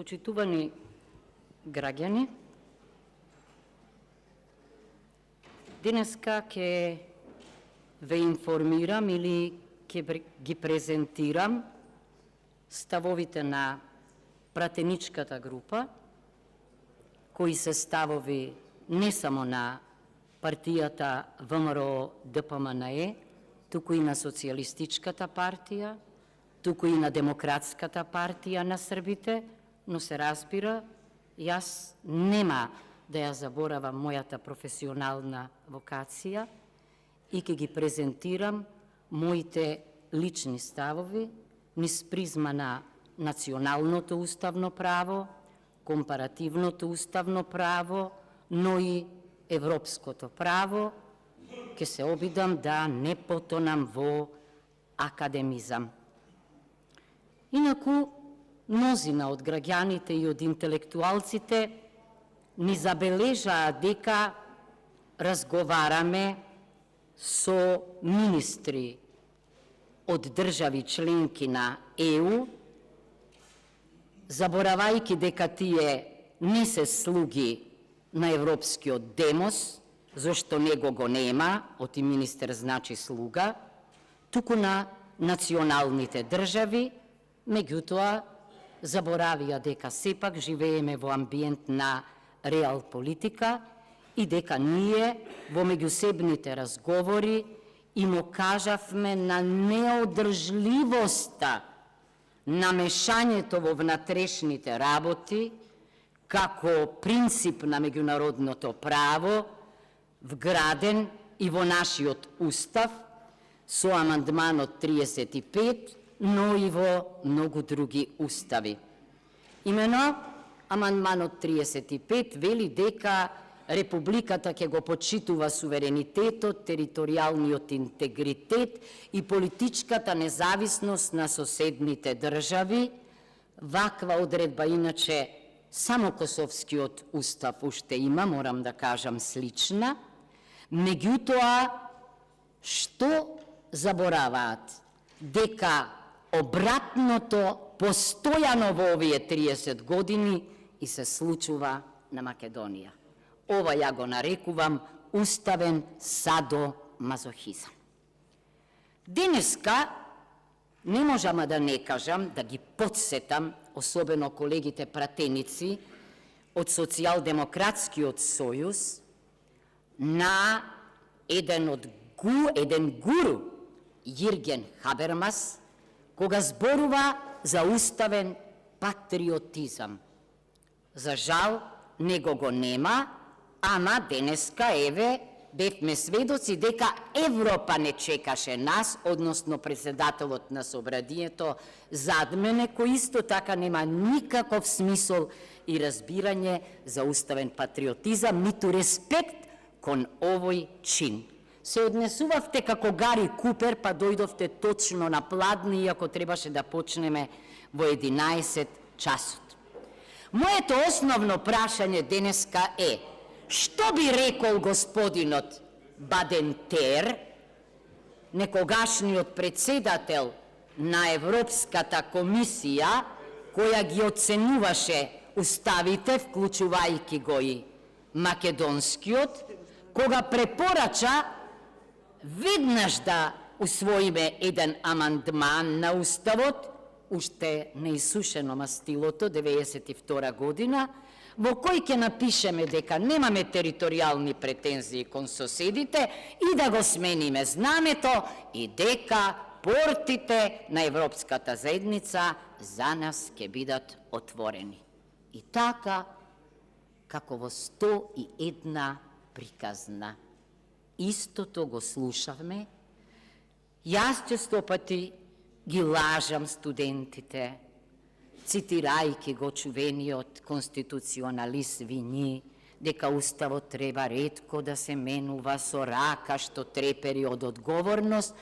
Почитувани граѓани, денеска ќе ве информирам или ќе ги презентирам ставовите на пратеничката група, кои се ставови не само на партијата ВМРО-ДПМНЕ, туку и на Социјалистичката партија, туку и на Демократската партија на Србите, но се разбира, јас нема да ја заборавам мојата професионална вокација и ќе ги презентирам моите лични ставови низ призма на националното уставно право, компаративното уставно право, но и европското право. Ќе се обидам да не потонам во академизам. Инаку, мнозина од граѓаните и од интелектуалците ни забележаа дека разговараме со министри од држави членки на ЕУ, заборавајќи дека тие не се слуги на европскиот демос, зашто него го нема, оти министер значи слуга, туку на националните држави, меѓутоа заборавија дека сепак живееме во амбиент на реал политика и дека ние во меѓусебните разговори им окажавме на неодржливоста на мешањето во внатрешните работи како принцип на меѓународното право, вграден и во нашиот устав со амандманот 35, но и во многу други устави. Имено, амандманот 35 вели дека Републиката ќе го почитува суверенитетот, територијалниот интегритет и политичката независност на соседните држави. Ваква одредба, иначе, само Косовскиот устав уште има, морам да кажам слична. Меѓутоа, што забораваат? Дека обратното постојано во овие 30 години и се случува на Македонија. Ова ја го нарекувам уставен садомазохизам. Денеска не можам да не кажам, да ги подсетам, особено колегите пратеници од Социјалдемократскиот сојуз, на еден гуру, Јирген Хабермас, кога зборува за уставен патриотизам. За жал, него го нема, ама денеска, еве, бевме сведоци дека Европа не чекаше нас, односно председателот на Собранието зад мене, кој исто така нема никаков смисол и разбирање за уставен патриотизам, ниту респект кон овој чин. Се однесувавте како Гари Купер, па дојдовте точно на пладни, иако требаше да почнеме во 11 часот. Моето основно прашање денеска е: што би рекол господинот Бадентер, некогашниот председател на Европската комисија, која ги оценуваше уставите, вклучувајќи го и македонскиот, кога препорача веднаш да усвоиме еден амандман на уставот, уште неисушено мастилото, 92 година, во кој ќе напишеме дека немаме територијални претензии кон соседите и да го смениме знамето и дека портите на Европската заедница за нас ќе бидат отворени. И така, како во 101 приказна, истото го слушавме. Јас честопати ги лажам студентите, цитирајќи го чувениот конституционалист Вини, дека уставот треба ретко да се менува со рака што трепери од одговорност,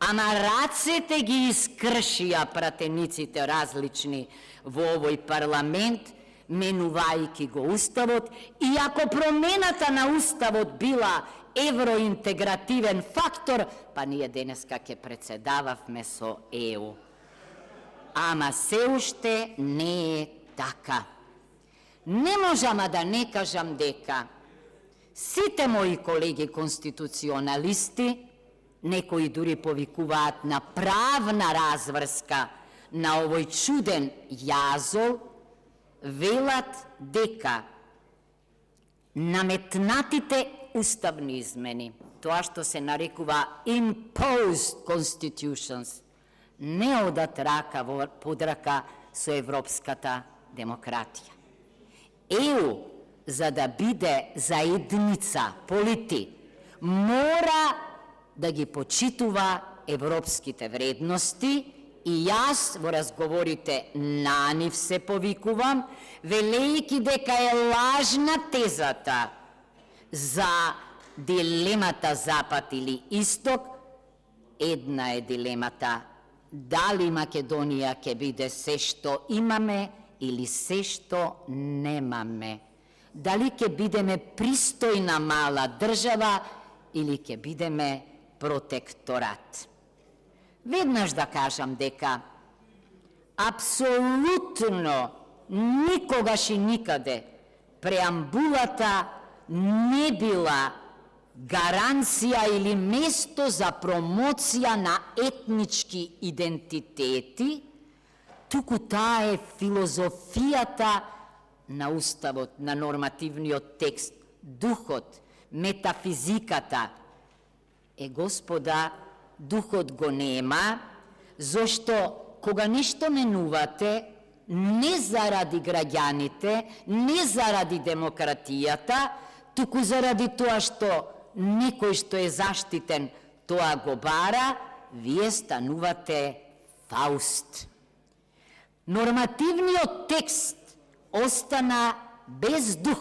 ама рацете ги искршија пратениците различни во овој парламент, менувајќи го уставот, и ако промената на уставот била евроинтегративен фактор, па ние денеска ќе председававме со ЕУ. Ама се уште не е така. Не можам да не кажам дека сите мои колеги конституционалисти, некои дури повикуваат на правна разврска на овој чуден јазол, велат дека наметнатите уставни измени, тоа што се нарекува imposed constitutions, не одат рака под рака со европската демократија. ЕУ, за да биде заедница полити, мора да ги почитува европските вредности и јас во разговорите на нив се повикувам, велејќи дека е лажна тезата за дилемата Запад или Исток. Една е дилемата, дали Македонија ќе биде се што имаме или се што немаме. Дали ќе бидеме пристојна мала држава или ќе бидеме протекторат. Веднаш да кажам дека апсолутно никогаш и никаде преамбулата не била гаранција или место за промоција на етнички идентитети, туку таа е филозофијата на уставот, на нормативниот текст, духот, метафизиката. Господа, духот го нема, зашто кога нешто менувате, не заради граѓаните, не заради демократијата, туку заради тоа што некој што е заштитен тоа го бара, вие станувате Фауст. Нормативниот текст остана без дух,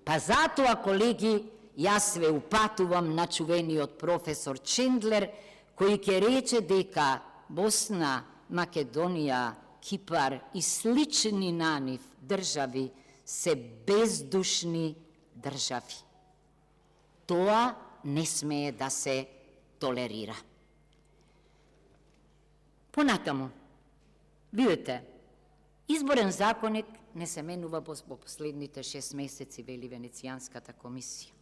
па затоа, колеги, јас ве упатувам на чувениот професор Чендлер, кој ќе рече дека Босна, Македонија, Кипар и слични на нив држави се бездушни држави. Тоа не смее да се толерира. Понатаму, видите, изборен законник не се менува во последните 6 месеци, вели Венецијанската комисија.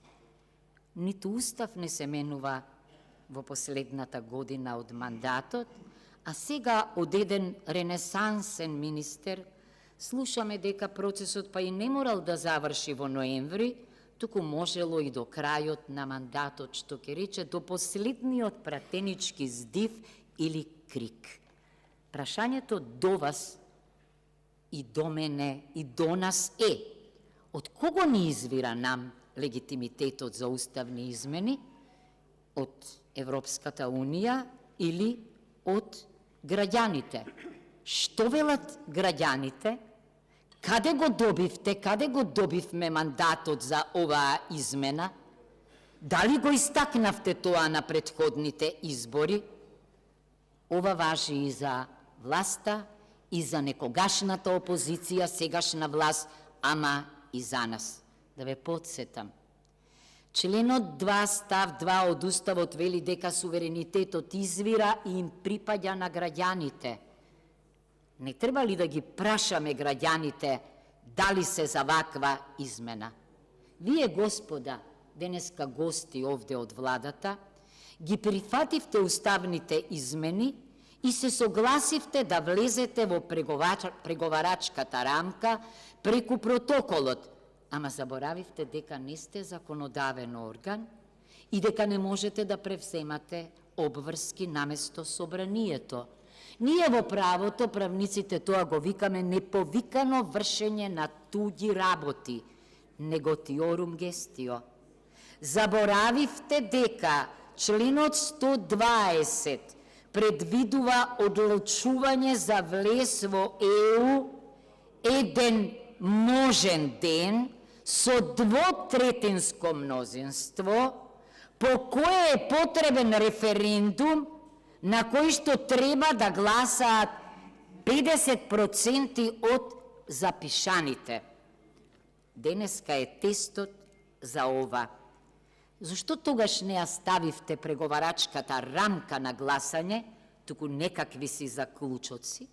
Ниту устав не се менува во последната година од мандатот, а сега од еден ренесансен министер слушаме дека процесот па и не морал да заврши во ноември, туку можело и до крајот на мандатот, што ќе рече до последниот пратенички здив или крик. Прашањето до вас и до мене и до нас е: од кого ни извира нам легитимитетот за уставни измени? Од Европската Унија или од граѓаните? Што велат граѓаните? Каде го добивте, каде го добивме мандатот за оваа измена? Дали го истакнавте тоа на претходните избори? Ова важи и за власта, и за некогашната опозиција, сегашна власт, ама и за нас. Да ве подсетам. Членот 2, став 2 од Уставот вели дека суверенитетот извира и им припаѓа на граѓаните. Не треба ли да ги прашаме граѓаните дали се за ваква измена? Вие, господа, денеска гости овде од владата, ги прифативте уставните измени и се согласивте да влезете во преговарачката рамка преку протоколот, ама заборавивте дека не сте законодавен орган и дека не можете да превземате обврски наместо собранието. Ние во правото, правниците тоа го викаме неповикано вршење на туѓи работи, неготиорум гестио. Заборавивте дека членот 120 предвидува одлучување за влез во ЕУ еден можен ден со двотретинско мнозинство, по кој е потребен референдум на кој што треба да гласаат 50% од запишаните. Денеска е тестот за ова. Зошто тогаш не ја ставивте преговарачката рамка на гласање, туку некакви си заклучоци?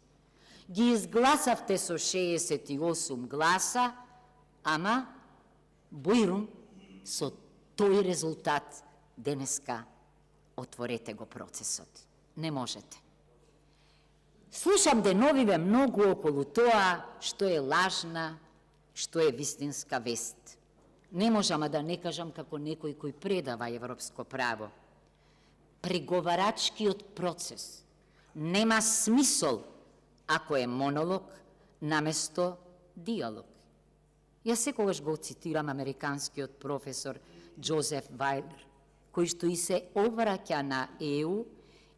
Ги изгласавте со 68 гласа, ама бојрум со тој резултат денеска отворете го процесот. Не можете. Слушам деновиве многу околу тоа што е лажна, што е вистинска вест. Не можам да не кажам како некој кој предава европско право. Преговарачкиот процес нема смисол ако е монолог наместо диалог. Јас секогаш го цитирам американскиот професор Джозеф Вајлер, кој што и се обраќа на ЕУ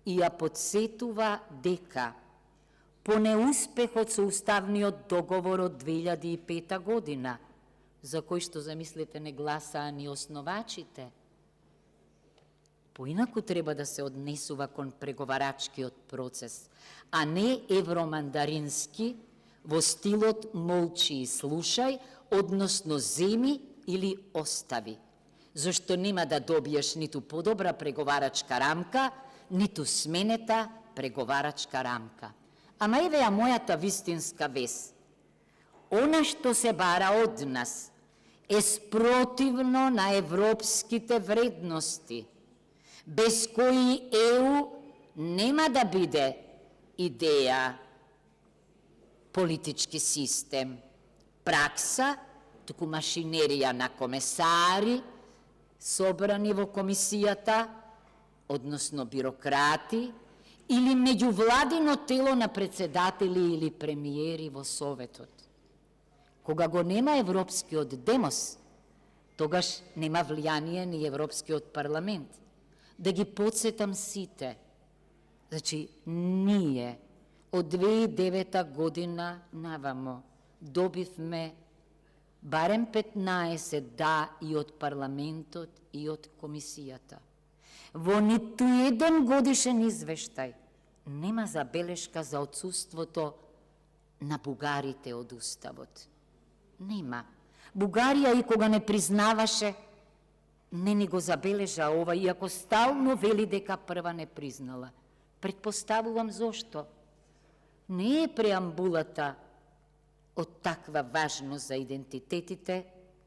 и ја подсетува дека по неуспехот со уставниот договор од 2005 година, за кој што замислите не гласаа ни основачите, поинаку треба да се однесува кон преговарачкиот процес, а не евромандарински во стилот молчи и слушај, односно земи или остави, зашто нема да добиеш ниту подобра преговарачка рамка, ниту сменета преговарачка рамка. Ама еве ја мојата вистинска вест. Она што се бара од нас е спротивно на европските вредности, без кои ЕУ нема да биде идеја, политички систем, пракса, туку машинерија на комесари, собрани во комисијата, односно бюрократи, или меѓувладино тело на председатели или премиери во Советот. Кога го нема Европскиот демос, тогаш нема влијание ни Европскиот парламент. Да ги подсетам сите. Значи, ние од 2009 година навамо добивме барем 15 да и од парламентот и од комисијата. Во ниту еден годишен извештај нема забелешка за отсуството на бугарите од Уставот. Нема. Бугарија и кога не признаваше, не ни го забележа ова, иако стално вели дека прва не признала. Предпоставувам зошто. Не е преамбулата од таква важност за идентитетите,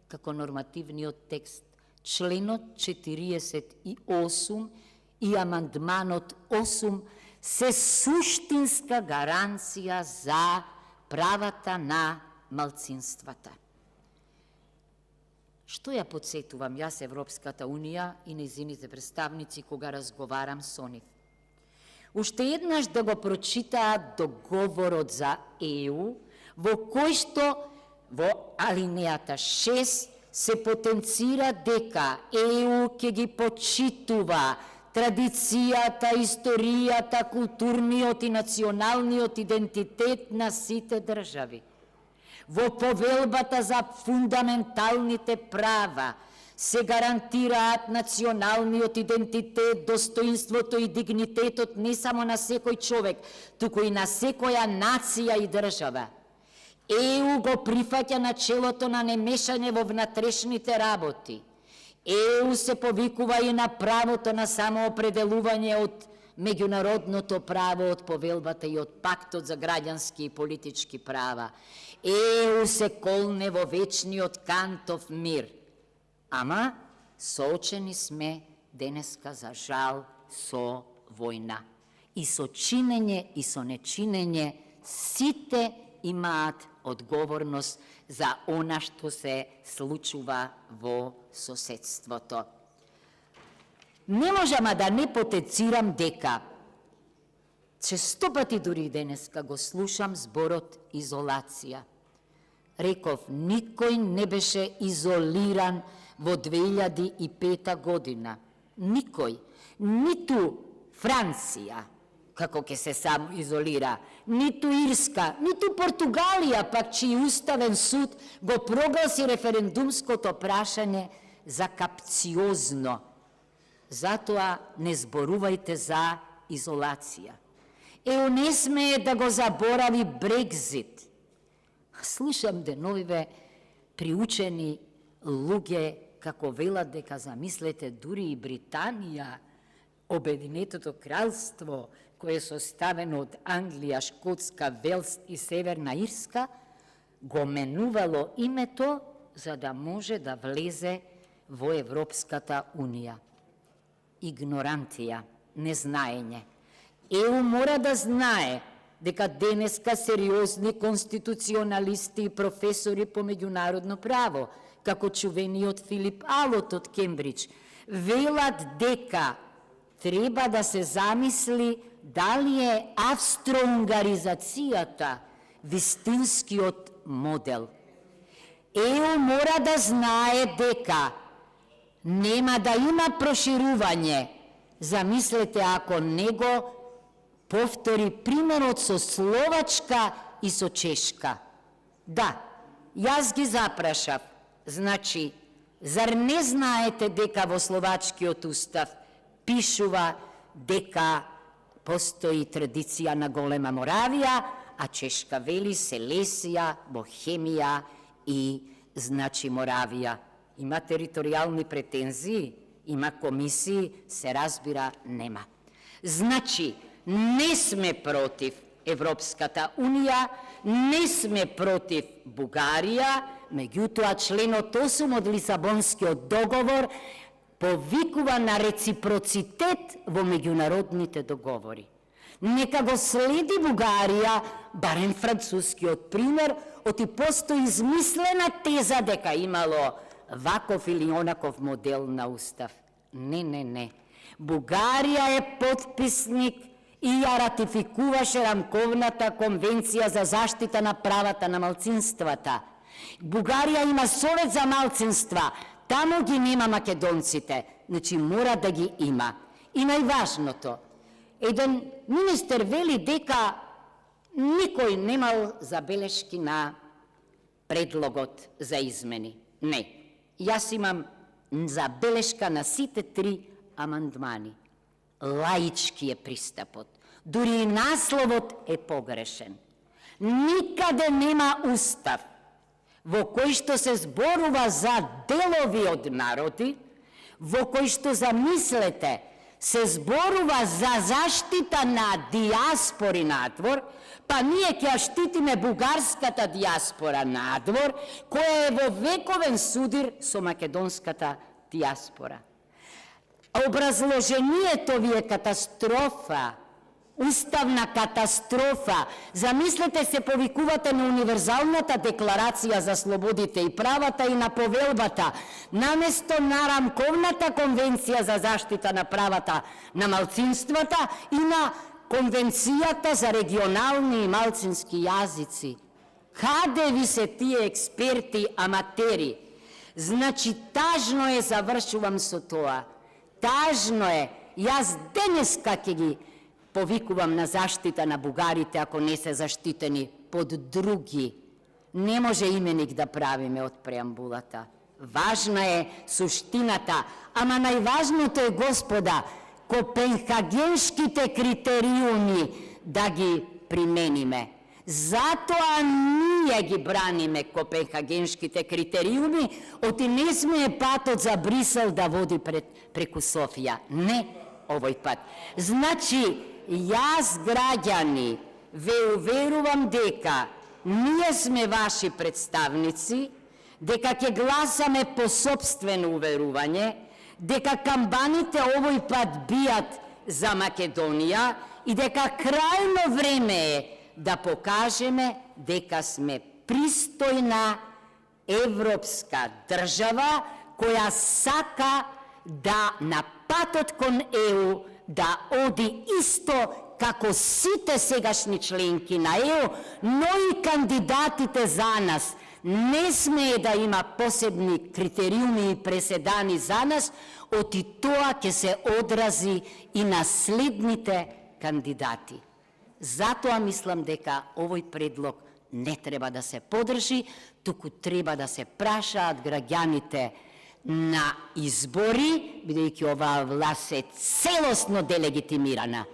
како нормативниот текст, членот 48 и амандманот 8 се суштинска гаранција за правата на малцинствата. Што ја подсетувам јас Европската Унија и нејзините представници кога разговарам со нив? Уште еднаш да го прочитаат договорот за ЕУ, во кој што во алинејата 6 се потенцира дека ЕУ ќе ги почитува традицијата, историјата, културниот и националниот идентитет на сите држави. Во повелбата за фундаменталните права се гарантираат националниот идентитет, достоинството и дигнитетот не само на секој човек, туку и на секоја нација и држава. ЕУ го прифаќа начелото на немешање во внатрешните работи. ЕУ се повикува и на правото на самоопределување од меѓународното право, од повелбата и од пактот за граѓански и политички права. ЕУ се колне во вечниот Кантов мир. Ама соочени сме денеска за жал со војна. И со чинење и со нечинење сите имаат одговорност за она што се случува во соседството. Не можам да не потенцирам дека често пати дури денеска го слушам зборот изолација. Реков, никој не беше изолиран во 2005 година. Никој, ниту Франција, како ќе се само изолира, ниту Ирска, ниту Португалија, пак чиј уставен суд го прогласи референдумското прашање за капциозно. Затоа не зборувајте за изолација. ЕУ не смее да го заборави Брекзит. Слушам деновиве приучени луѓе како велат дека замислете дури и Британија, Обединетото кралство, koje je составено од Англија, Шкотска, Велс и Северна Ирска, го менувало името за да може да влезе во Европската Унија. Игнорантија, незнаење. ЕУ мора да знае дека денеска сериозни конституционалисти и професори по меѓународно право, како чувениот Филип Алот од Кембридж, велат дека треба да се замисли дали е австро-унгаризацијата вистинскиот модел. ЕУ мора да знае дека нема да има проширување. Замислете ако него повтори примерот со Словачка и со Чешка. Да, јас ги запрашав. Значи, зар не знаете дека во Словачкиот устав пишува дека постои традиција на Голема Моравија, а Чешка вели Селесија, Бохемија и, значи, Моравија. Има територијални претензии, има комисии, се разбира, нема. Значи, не сме против Европската Унија, не сме против Бугарија, меѓутоа членот 8 од Лисабонскиот договор повикува на реципроцитет во меѓународните договори. Нека го следи Бугарија, барем францускиот пример, оти постои измислена теза дека имало ваков или онаков модел на устав. Не. Бугарија е потписник и ја ратификуваше рамковната конвенција за заштита на правата на малцинствата. Бугарија има совет за малцинства, таму ги нема македонците, значи мора да ги има. И најважното, еден министер вели дека никој немал забелешки на предлогот за измени. Не, јас имам забелешка на сите 3 амандмани. Лаички е пристапот. Дури и насловот е погрешен. Никаде нема устав во кој што се зборува за делови од народи, во кој што, замислете, се зборува за заштита на диаспори надвор, па ние ќе штитиме бугарската диаспора надвор, која е во вековен судир со македонската диаспора. Образложението ви е катастрофа, уставна катастрофа. Замислете се, повикувате на Универзалната декларација за слободите и правата и на повелбата, наместо на рамковната конвенција за заштита на правата на малцинствата и на конвенцијата за регионални и малцински јазици. Каде ви се тие експерти аматери? Значи, тажно е, завршувам со тоа, тажно е, јас денеска ќе ги повикувам на заштита на бугарите ако не се заштитени под други. Не може именик да правиме од преамбулата. Важна е суштината, ама најважното е, господа, копенхагенските критериуми да ги примениме. Затоа ние ги браниме копенхагенските критериуми, оти не сме патот за Брисел да води преку Софија. Не, овој пат. Значи, јас, граѓани, ве уверувам дека ние сме ваши представници, дека ќе гласаме по сопствено уверување, дека камбаните овој пат бијат за Македонија и дека крајно време е да покажеме дека сме пристојна европска држава која сака да на патот кон ЕУ да оди исто како сите сегашни членки на ЕУ, но и кандидатите за нас. Не смее да има посебни критериуми и преседани за нас, оти тоа ќе се одрази и на следните кандидати. Затоа мислам дека овој предлог не треба да се подржи, туку треба да се прашаат граѓаните на избори, бидејќи оваа власт е целосно делегитимирана.